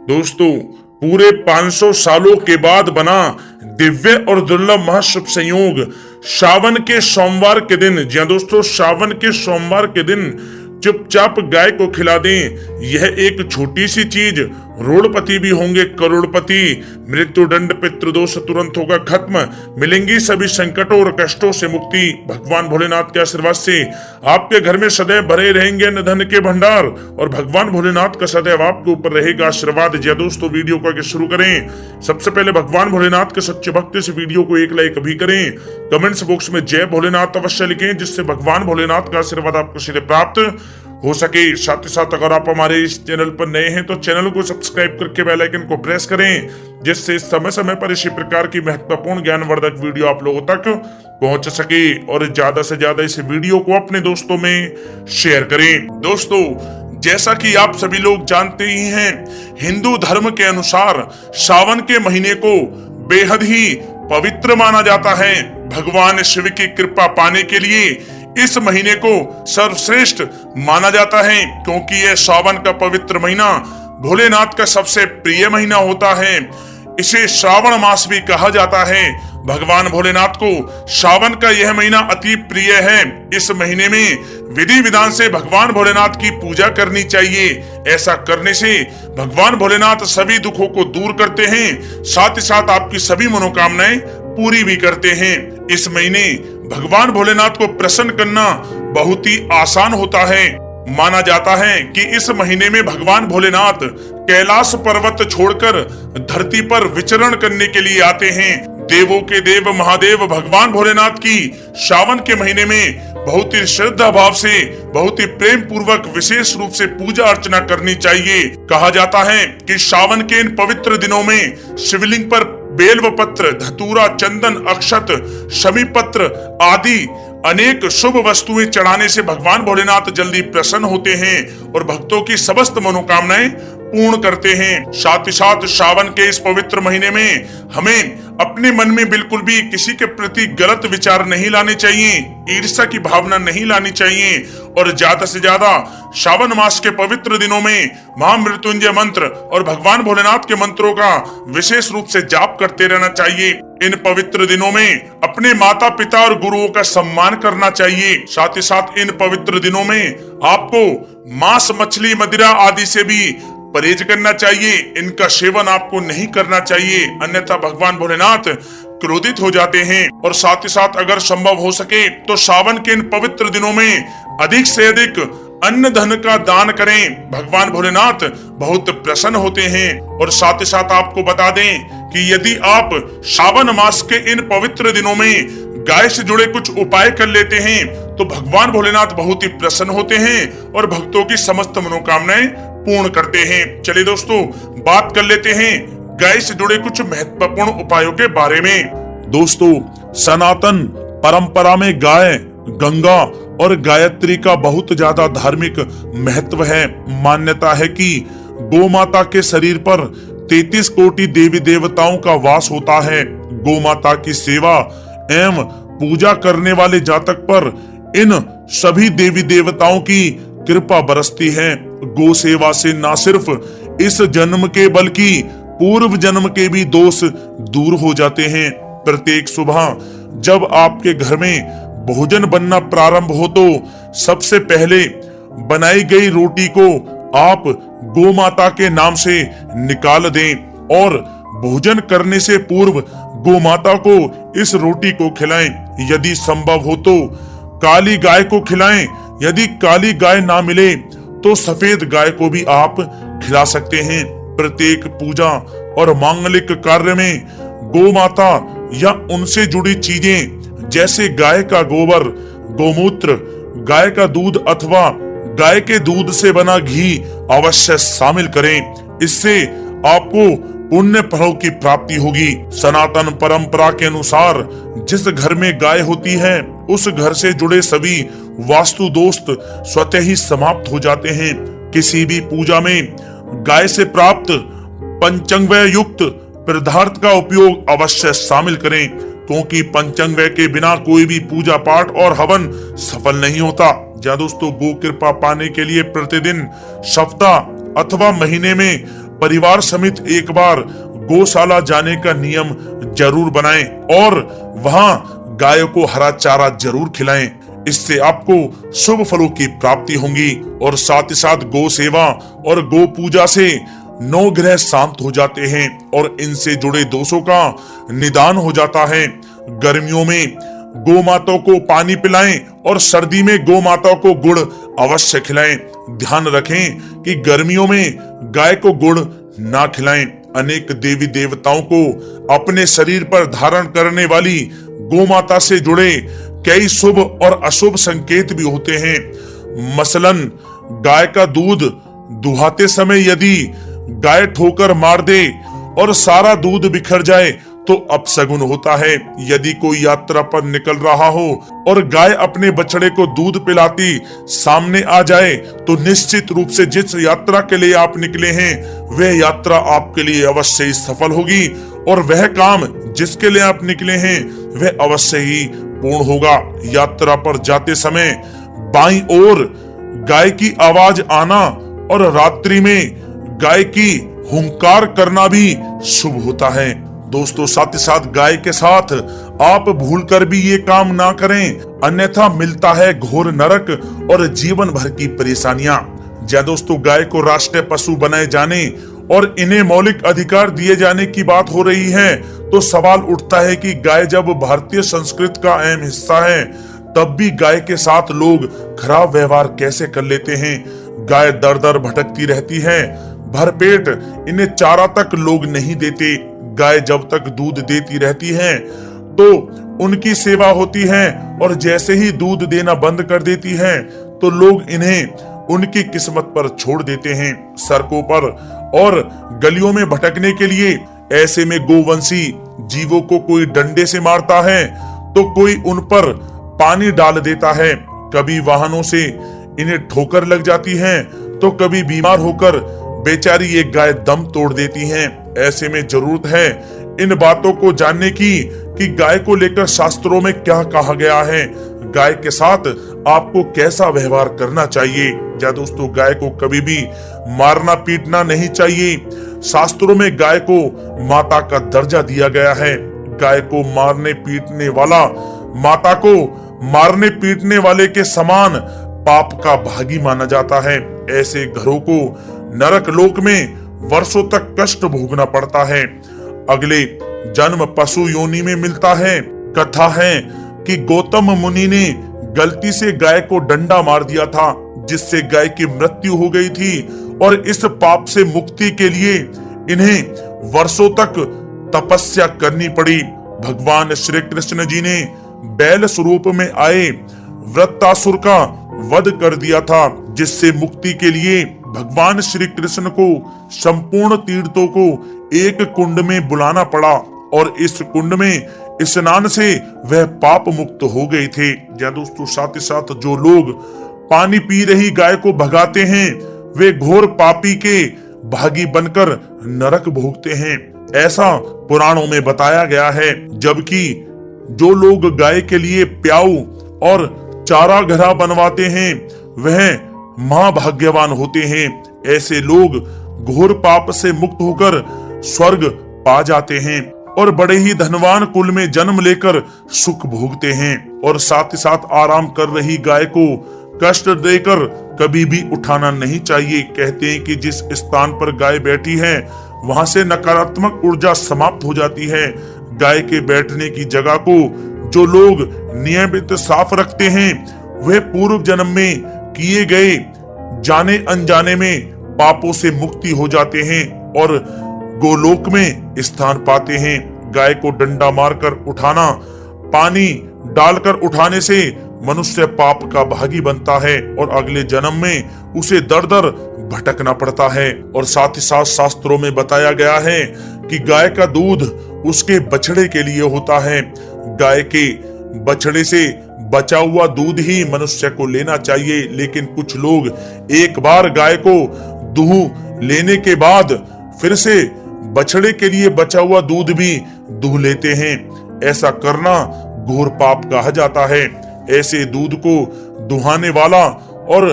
दोस्तों, पूरे 500 सालों के बाद बना दिव्य और दुर्लभ महाशुभ संयोग श्रावण के सोमवार के दिन, जी हां दोस्तों, श्रावण के सोमवार के दिन चुपचाप गाय को खिला दें। यह एक छोटी सी चीज रोड़पति भी होंगे करोड़पति। मृत्यु दंड पितृदोष तुरंत होगा खत्म, मिलेंगी सभी संकटों और कष्टों से मुक्ति। भगवान भोलेनाथ के आशीर्वाद से आपके घर में सदैव भरे रहेंगे अन्न धन के भंडार और भगवान भोलेनाथ का सदैव आपके ऊपर रहेगा आशीर्वाद। जी दोस्तों, वीडियो को आगे शुरू करें। सबसे पहले भगवान भोलेनाथ के सच्चे भक्त इस वीडियो को एक लाइक भी करें। कमेंट्स बॉक्स में जय भोलेनाथ अवश्य लिखें, जिससे भगवान भोलेनाथ का आशीर्वाद आपको सीधे प्राप्त हो सके। साथ ही साथ अगर आप हमारे इस चैनल पर नए हैं तो चैनल को सब्सक्राइब करके बेल आइकन को प्रेस करें, जिससे समय समय पर इसी प्रकार की महत्वपूर्ण ज्ञानवर्धक वीडियो आप लोगों तक पहुंच सके। और ज्यादा से ज्यादा इस वीडियो को अपने दोस्तों में शेयर करें। दोस्तों, जैसा कि आप सभी लोग जानते ही हैं, हिंदू धर्म के अनुसार सावन के महीने को बेहद ही पवित्र माना जाता है। भगवान शिव की कृपा पाने के लिए इस महीने को सर्वश्रेष्ठ माना जाता है, क्योंकि यह सावन का पवित्र महीना भोलेनाथ का सबसे प्रिय महीना होता है। इसे श्रावण मास भी कहा जाता है। भगवान भोलेनाथ को सावन का यह महीना अति प्रिय है। इस महीने में विधि विधान से भगवान भोलेनाथ की पूजा करनी चाहिए। ऐसा करने से भगवान भोलेनाथ सभी दुखों को दूर करते हैं, साथ ही साथ आपकी सभी मनोकामनाएं पूरी भी करते हैं। इस महीने भगवान भोलेनाथ को प्रसन्न करना बहुत ही आसान होता है। माना जाता है कि इस महीने में भगवान भोलेनाथ कैलाश पर्वत छोड़कर धरती पर विचरण करने के लिए आते हैं। देवों के देव महादेव भगवान भोलेनाथ की सावन के महीने में बहुत ही श्रद्धा भाव से, बहुत ही प्रेम पूर्वक विशेष रूप से पूजा अर्चना करनी चाहिए। कहा जाता है कि सावन के इन पवित्र दिनों में शिवलिंग पर बेलव पत्र, धतूरा, चंदन, अक्षत, शमी पत्र आदि अनेक शुभ वस्तुएं चढ़ाने से भगवान भोलेनाथ जल्दी प्रसन्न होते हैं और भक्तों की समस्त मनोकामनाएं पूर्ण करते हैं। साथ ही साथ सावन के इस पवित्र महीने में हमें अपने मन में बिल्कुल भी किसी के प्रति गलत विचार नहीं लाने चाहिए, ईर्ष्या की भावना नहीं लानी चाहिए और ज्यादा से ज्यादा सावन मास के पवित्र दिनों में महामृत्युंजय मंत्र और भगवान भोलेनाथ के मंत्रों का विशेष रूप से जाप करते रहना चाहिए। इन पवित्र दिनों में अपने माता पिता और गुरुओं का सम्मान करना चाहिए। साथ ही साथ इन पवित्र दिनों में आपको मांस, मछली, मदिरा आदि से भी परहेज करना चाहिए। इनका सेवन आपको नहीं करना चाहिए, अन्यथा भगवान भोलेनाथ क्रोधित हो जाते हैं। और साथ ही साथ अगर संभव हो सके तो सावन के इन पवित्र दिनों में अधिक से अधिक अन्न धन का दान करें। भगवान भोलेनाथ बहुत प्रसन्न होते हैं। और साथ ही साथ आपको बता दें कि यदि आप सावन मास के इन पवित्र दिनों में गाय से जुड़े कुछ उपाय कर लेते हैं तो भगवान भोलेनाथ बहुत ही प्रसन्न होते हैं और भक्तों की समस्त मनोकामनाएं पूर्ण करते हैं। चलिए दोस्तों, बात कर लेते हैं गाय से जुड़े कुछ महत्वपूर्ण उपायों के बारे में। दोस्तों, सनातन परंपरा में गाय, गंगा और गायत्री का बहुत ज्यादा धार्मिक महत्व है। मान्यता है कि गौ माता के शरीर पर 33 कोटि देवी देवताओं का वास होता है। गौ माता की सेवा एवं पूजा करने वाले जातक पर इन सभी देवी देवताओं की कृपा बरसती है। गौ सेवा से न सिर्फ इस जन्म के बल्कि पूर्व जन्म के भी दोष दूर हो जाते हैं। प्रत्येक सुबह जब आपके घर में भोजन बनना प्रारंभ हो तो सबसे पहले बनाई गई रोटी को आप गौ माता के नाम से निकाल दें और भोजन करने से पूर्व गौ माता को इस रोटी को खिलाएं। यदि संभव हो तो काली गाय को खिलाएं। यदि काली गाय ना मिले तो सफेद गाय को भी आप खिला सकते हैं। प्रत्येक पूजा और मांगलिक कार्य में गौ माता या उनसे जुड़ी चीजें जैसे गाय का गोबर, गोमूत्र, गाय का दूध अथवा गाय के दूध से बना घी अवश्य शामिल करें। इससे आपको पुण्य फलों की प्राप्ति होगी। सनातन परंपरा के अनुसार जिस घर में गाय होती है उस घर से जुड़े सभी वास्तु दोष स्वतः ही समाप्त हो जाते हैं। किसी भी पूजा में गाय से प्राप्त पंचांगव्य युक्त पदार्थ का उपयोग अवश्य शामिल करें, क्योंकि पंचांगव्य के बिना कोई भी पूजा पाठ और हवन सफल नहीं होता। जहाँ दोस्तों, गो कृपा पाने के लिए प्रतिदिन, सप्ताह अथवा महीने में परिवार समेत एक बार गौशाला जाने का नियम जरूर बनाएं और वहां गायों को हरा चारा जरूर खिलाएं। इससे आपको शुभ फलों की प्राप्ति होगी और साथ ही साथ गौ सेवा और गौ पूजा से 9 ग्रह शांत हो जाते हैं और इनसे जुड़े दोषों का निदान हो जाता है। गर्मियों में गौ माताओं को पानी पिलाएं और सर्दी में गौ माताओं को गुड़ अवश्य खिलाएं। ध्यान रखें कि गर्मियों में गाय को गुड़ ना खिलाएं। अनेक देवी देवताओं को अपने शरीर पर धारण करने वाली गौ माता से जुड़े कई शुभ और अशुभ संकेत भी होते हैं। मसलन गाय का दूध दुहाते समय यदि गाय ठोकर मार दे और सारा दूध बिखर जाए तो अपशगुन होता है। यदि कोई यात्रा पर निकल रहा हो और गाय अपने बछड़े को दूध पिलाती सामने आ जाए तो निश्चित रूप से जिस यात्रा के लिए आप निकले हैं वह यात्रा आपके लिए अवश्य ही सफल होगी और वह काम जिसके लिए आप निकले हैं वह अवश्य ही पूर्ण होगा। यात्रा पर जाते समय बाईं ओर गाय की आवाज आना और रात्रि में गाय की हुंकार करना भी शुभ होता है। दोस्तों साथ ही साथ गाय के साथ आप भूलकर भी ये काम ना करें, अन्यथा मिलता है घोर नरक और जीवन भर की परेशानियां। जय दोस्तों, गाय को राष्ट्रीय पशु बनाए जाने और इन्हें मौलिक अधिकार दिए जाने की बात हो रही है तो सवाल उठता है कि गाय जब भारतीय संस्कृति का अहम हिस्सा है तब भी गाय के साथ लोग खराब व्यवहार कैसे कर लेते हैं। गाय दर दर भटकती रहती है, भरपेट इन्हें चारा तक लोग नहीं देते। गाय जब तक दूध देती रहती है तो उनकी सेवा होती है और जैसे ही दूध देना बंद कर देती है तो लोग इन्हें उनकी किस्मत पर छोड़ देते हैं सड़कों पर और गलियों में भटकने के लिए। ऐसे में गोवंशी जीवों को कोई डंडे से मारता है तो कोई उन पर पानी डाल देता है। कभी वाहनों से इन्हें ठोकर लग जाती है तो कभी बीमार होकर बेचारी ये गाय दम तोड़ देती हैं। ऐसे में जरूरत है इन बातों को जानने की कि गाय को लेकर शास्त्रों में क्या कहा गया है, गाय के साथ आपको कैसा व्यवहार करना चाहिए। या दोस्तों, गाय को कभी भी मारना पीटना नहीं चाहिए। शास्त्रों में गाय को माता का दर्जा दिया गया है। गाय को मारने पीटने वाला माता को मारने पीटने वाले के समान पाप का भागी माना जाता है। ऐसे घरों को नरक लोक में वर्षों तक कष्ट भोगना पड़ता है। अगले जन्म पशु योनि में मिलता है। कथा है कि गौतम मुनि ने गलती से गाय को डंडा मार दिया था जिससे गाय की मृत्यु हो गई थी और इस पाप से मुक्ति के लिए इन्हें वर्षों तक तपस्या करनी पड़ी। भगवान श्री कृष्ण जी ने बैल स्वरूप में आए वृत्तासुर का वध कर दिया था जिससे मुक्ति के लिए भगवान श्री कृष्ण को संपूर्ण तीर्थों को एक कुंड में बुलाना पड़ा और इस कुंड में स्नान से वह पाप मुक्त हो गए थे। या दोस्तों, साथ ही साथ जो लोग पानी पी रही गाय को भगाते हैं वे घोर पापी के भागी बनकर नरक भोगते हैं, ऐसा पुराणों में बताया गया है। जबकि जो लोग गाय के लिए प्याऊ और चारा घरा बनवाते हैं वह महाभाग्यवान होते हैं। ऐसे लोग घोर पाप से मुक्त होकर स्वर्ग पा जाते हैं और बड़े ही धनवान कुल में जन्म लेकर सुख भोगते हैं। और साथ ही साथ आराम कर रही गाय को कष्ट देकर कभी भी उठाना नहीं चाहिए। कहते हैं कि जिस स्थान पर गाय बैठी है वहां से नकारात्मक ऊर्जा समाप्त हो जाती है। गाय के बैठने की जगह को जो लोग नियमित साफ रखते हैं वे पूर्व जन्म में किए गए जाने अनजाने में पापों से मुक्ति हो जाते हैं और गोलोक में स्थान पाते हैं। गाय को डंडा मारकर उठाना, पानी डालकर उठाने से मनुष्य पाप का भागी बनता है और अगले जन्म में उसे दर दर भटकना पड़ता है। और साथ ही साथ शास्त्रों में बताया गया है कि गाय का दूध उसके बछड़े के लिए होता है। गाय के बछड़े से बचा हुआ दूध ही मनुष्य को लेना चाहिए, लेकिन कुछ लोग एक बार गाय को दूह लेने के बाद फिर से बछड़े के लिए बचा हुआ दूध भी दूह लेते हैं। ऐसा करना घोर पाप कहा जाता है। ऐसे दूध को दुहाने वाला और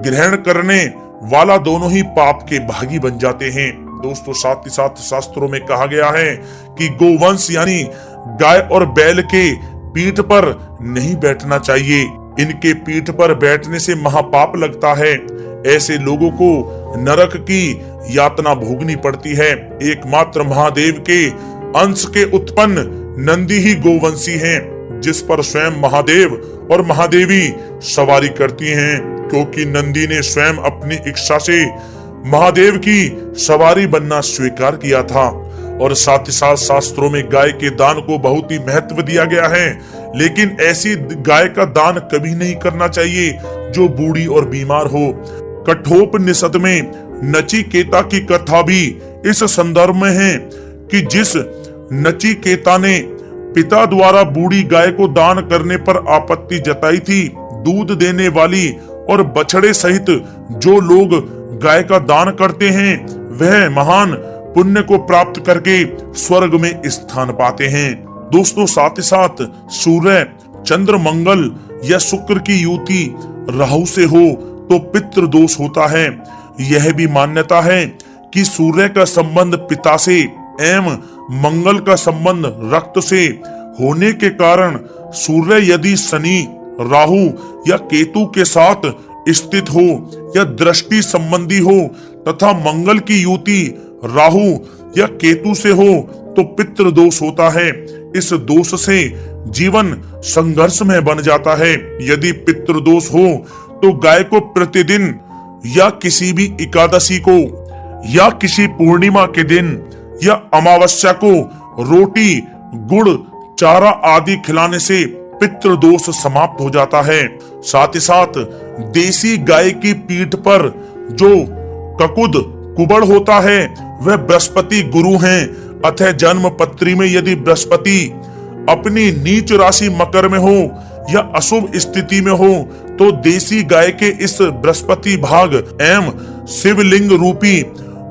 ग्रहण करने वाला दोनों ही पाप के भागी बन जाते हैं। दोस्तों साथ ही साथ शास्त्रों में कहा गया है कि गोवंश यानी गाय और बैल के पीठ पर नहीं बैठना चाहिए। इनके पीठ पर बैठने से महापाप लगता है। ऐसे लोगों को नरक की यातना भोगनी पड़ती है। एकमात्र महादेव के अंश के उत्पन्न नंदी ही गोवंशी हैं, जिस पर स्वयं महादेव और महादेवी सवारी करती हैं, क्योंकि नंदी ने स्वयं अपनी इच्छा से महादेव की सवारी बनना स्वीकार किया था। और साथ ही साथ शास्त्रों में गाय के दान को बहुत ही महत्व दिया गया है, लेकिन ऐसी गाय का दान कभी नहीं करना चाहिए जो बूढ़ी और बीमार हो। कठोपनिषद में नचिकेता की कथा भी इस संदर्भ में है कि जिस नचिकेता ने पिता द्वारा बूढ़ी गाय को दान करने पर आपत्ति जताई थी, दूध देने वाली और बछड़े सहित जो लोग गाय का दान करते हैं वह महान पुण्य को प्राप्त करके स्वर्ग में स्थान पाते हैं। दोस्तों साथ ही साथ सूर्य, चंद्र, मंगल या शुक्र की युति राहु से हो तो पितृ दोष होता है। यह भी मान्यता है कि सूर्य का संबंध पिता से एवं मंगल का संबंध रक्त से होने के कारण सूर्य यदि शनि, राहु या केतु के साथ स्थित हो या दृष्टि संबंधी हो तथा मंगल की युति राहु या केतु से हो तो पितृ दोष होता है। इस दोष से जीवन संघर्ष में बन जाता है। यदि पितृ दोष हो तो गाय को प्रतिदिन या किसी भी एकादशी को या किसी पूर्णिमा के दिन या अमावस्या को रोटी, गुड़, चारा आदि खिलाने से पितृ दोष समाप्त हो जाता है। साथ ही साथ देसी गाय की पीठ पर जो ककुद कुबड़ होता है वह बृहस्पति गुरु हैं। अतः जन्म पत्री में यदि बृहस्पति अपनी नीच राशि मकर में हो या अशुभ स्थिति में हो तो देसी गाय के इस बृहस्पति भाग एवं शिवलिंग रूपी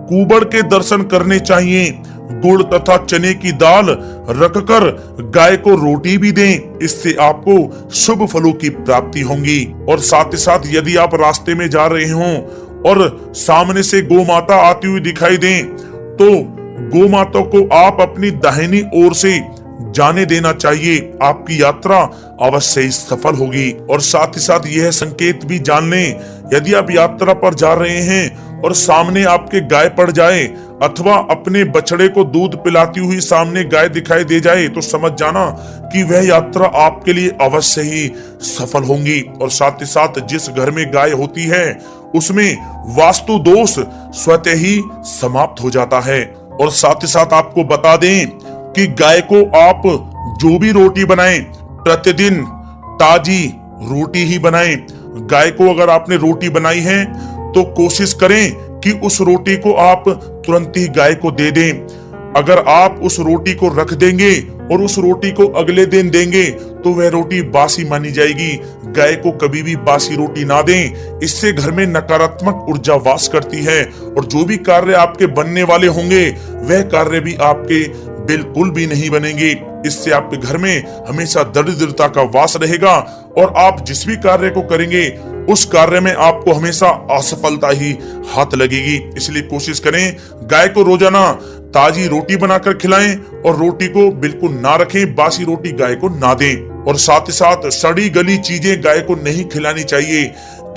कुबड़ के दर्शन करने चाहिए। गुड़ तथा चने की दाल रखकर गाय को रोटी भी दें, इससे आपको शुभ फलों की प्राप्ति होगी। और साथ ही साथ यदि आप रास्ते में जा रहे हों और सामने से गौ माता आती हुई दिखाई दें तो गौ माता को आप अपनी दाहिनी ओर से जाने देना चाहिए। आपकी यात्रा अवश्य ही सफल होगी। और साथ ही साथ यह संकेत भी जान लें, यदि आप यात्रा पर जा रहे हैं और सामने आपके गाय पड़ जाए अथवा अपने बछड़े को दूध पिलाती हुई सामने गाय दिखाई दे जाए तो समझ जाना कि वह यात्रा आपके लिए अवश्य ही सफल होगी। और साथ ही साथ जिस घर में गाय होती है उसमें वास्तु दोष स्वतः ही समाप्त हो जाता है। और साथ ही साथ आपको बता दें कि गाय को आप जो भी रोटी बनाएं प्रतिदिन ताजी रोटी ही बनाएं। गाय को अगर आपने रोटी बनाई है तो कोशिश करें कि उस रोटी को आप तुरंत ही गाय को दे दें। अगर आप उस रोटी को रख देंगे और उस रोटी को अगले दिन देंगे तो वह रोटी बासी मानी जाएगी। गाय को कभी भी बासी रोटी ना दें, इससे घर में नकारात्मक ऊर्जा वास करती है और जो भी कार्य आपके बनने वाले होंगे वह कार्य भी आपके बिल्कुल भी नहीं बनेंगे। इससे आपके घर में हमेशा दरिद्रता का वास रहेगा और आप जिस भी कार्य को करेंगे उस कार्य में आपको हमेशा असफलता ही हाथ लगेगी। इसलिए कोशिश करें गाय को रोजाना ताजी रोटी बनाकर खिलाएं और रोटी को बिल्कुल ना रखें, बासी रोटी गाय को ना दें। और साथ ही साथ सड़ी गली चीजें गाय को नहीं खिलानी चाहिए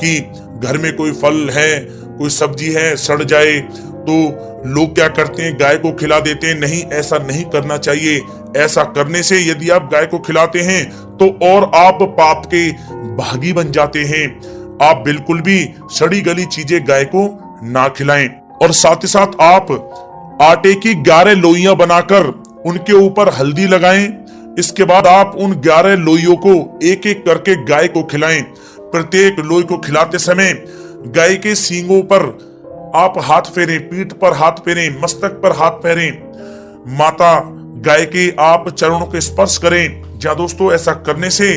कि घर में कोई फल है, कोई सब्जी है, सड़ जाए तो लोग क्या करते हैं गाय को खिला देते हैं। नहीं, ऐसा नहीं करना चाहिए। ऐसा करने से यदि आप गाय को खिलाते हैं तो और आप पाप के भागी बन जाते हैं। आप बिल्कुल भी सड़ी गली चीजें गाय को ना खिलाएं। और साथ ही साथ आप आटे की 11 लोइयां बनाकर उनके ऊपर हल्दी लगाएं। इसके बाद आप उन 11 लोइयों को एक एक करके गाय को खिलाएं। प्रत्येक लोई को खिलाते समय गाय के सींगों पर आप हाथ फेरें, पीठ पर हाथ फेरें, मस्तक पर हाथ फेरें, माता गाय के आप चरणों के स्पर्श करें। जहां दोस्तों ऐसा करने से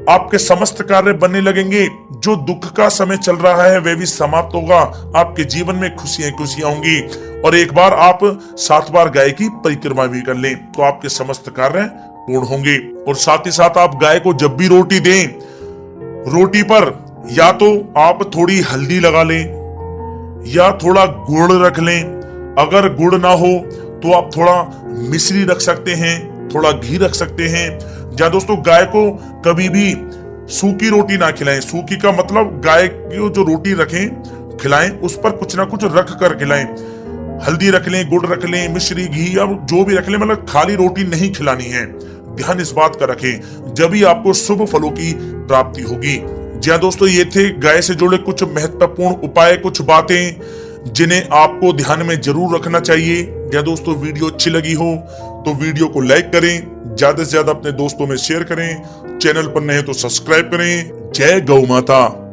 आपके समस्त कार्य बनने लगेंगे। जो दुख का समय चल रहा है वह भी समाप्त होगा। आपके जीवन में खुशियां खुशियां होंगी। और एक बार आप 7 बार गाय की परिक्रमा भी कर लें तो आपके समस्त कार्य पूर्ण होंगे। और साथ ही साथ आप गाय को जब भी रोटी दें, रोटी पर या तो आप थोड़ी हल्दी लगा लें या थोड़ा गुड़ रख लें अगर गुड़ ना हो तो आप थोड़ा मिश्री रख सकते हैं, थोड़ा घी रख सकते हैं। या दोस्तों गाय को कभी भी सूखी रोटी ना खिलाएं। सूखी का मतलब गाय की जो रोटी रखें खिलाएं, उस पर कुछ ना कुछ रख कर खिलाएं। हल्दी रख लें, गुड़ रख लें, मिश्री, घी या जो भी रख लें, मतलब खाली रोटी नहीं खिलानी है। ध्यान इस बात का रखें, जब ही आपको शुभ फलों की प्राप्ति होगी। जी हाँ दोस्तों, ये थे गाय से जुड़े कुछ महत्वपूर्ण उपाय, कुछ बातें जिन्हें आपको ध्यान में जरूर रखना चाहिए। या दोस्तों वीडियो अच्छी लगी हो तो वीडियो को लाइक करें, ज्यादा से ज्यादा अपने दोस्तों में शेयर करें, चैनल पर नए तो सब्सक्राइब करें। जय गौ माता।